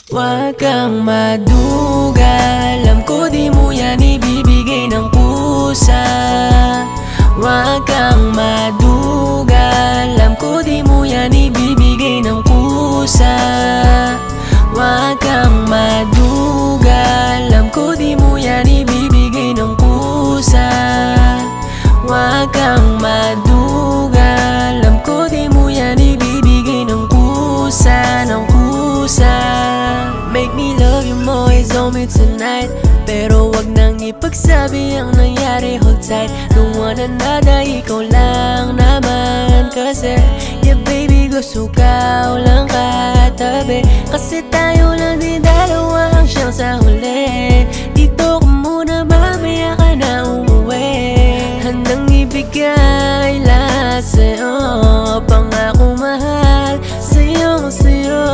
Huwag kang maduga, alam ko di mo yan ibibigay ng pusa. Huwag kang maduga, alam ko di mo yan ibibigay ng pusa. Huwag kang maduga, alam ko di mo yan ibibigay ng pusa. Huwag kang maduga, alam ko di mo yan ibibigay ng pusa, ng pusa. Make me love you more, is on me tonight. Pero wag nang ipagsabi ang nangyari, hold tight. Don't wanna nada, ikaw lang naman. Kasi, yeah baby, gusto ka lang katabi. Kasi tayo lang din dalawa ang siyang sa huli. Dito ka muna, mamaya ka na umuwi. Handang ibigay lahat sa'yo, pangako mahal sa'yo, sa'yo.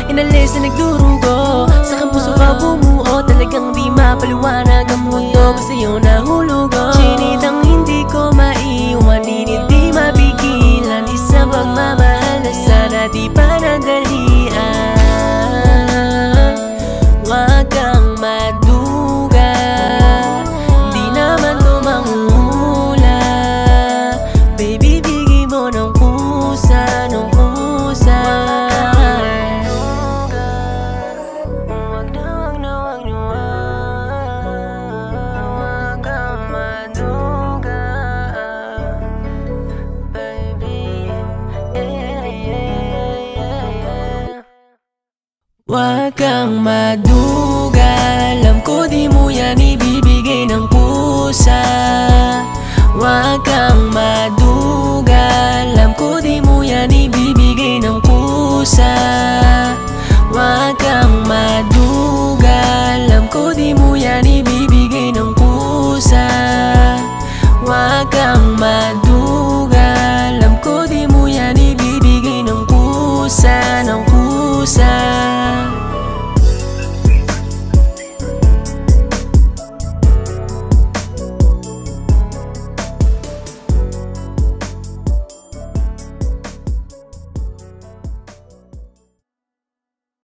Inalis na nagdurugo, sa kang puso ka bumuo. Talagang di mapaliwanag ang mundo, sa'yo nahulugo. Chinitang hindi ko maiwan, hindi mapigilan. Isang pagmamahal na sana di pa nadalian. Huwag kang maduga, di naman to mangula. Baby, bigay mo ng pusa, ng pusa. Huwag kang maduga, alam ko di mo yan ibibigay ng pusa. Huwag kang maduga, alam ko di mo yan ibibigay ng pusa.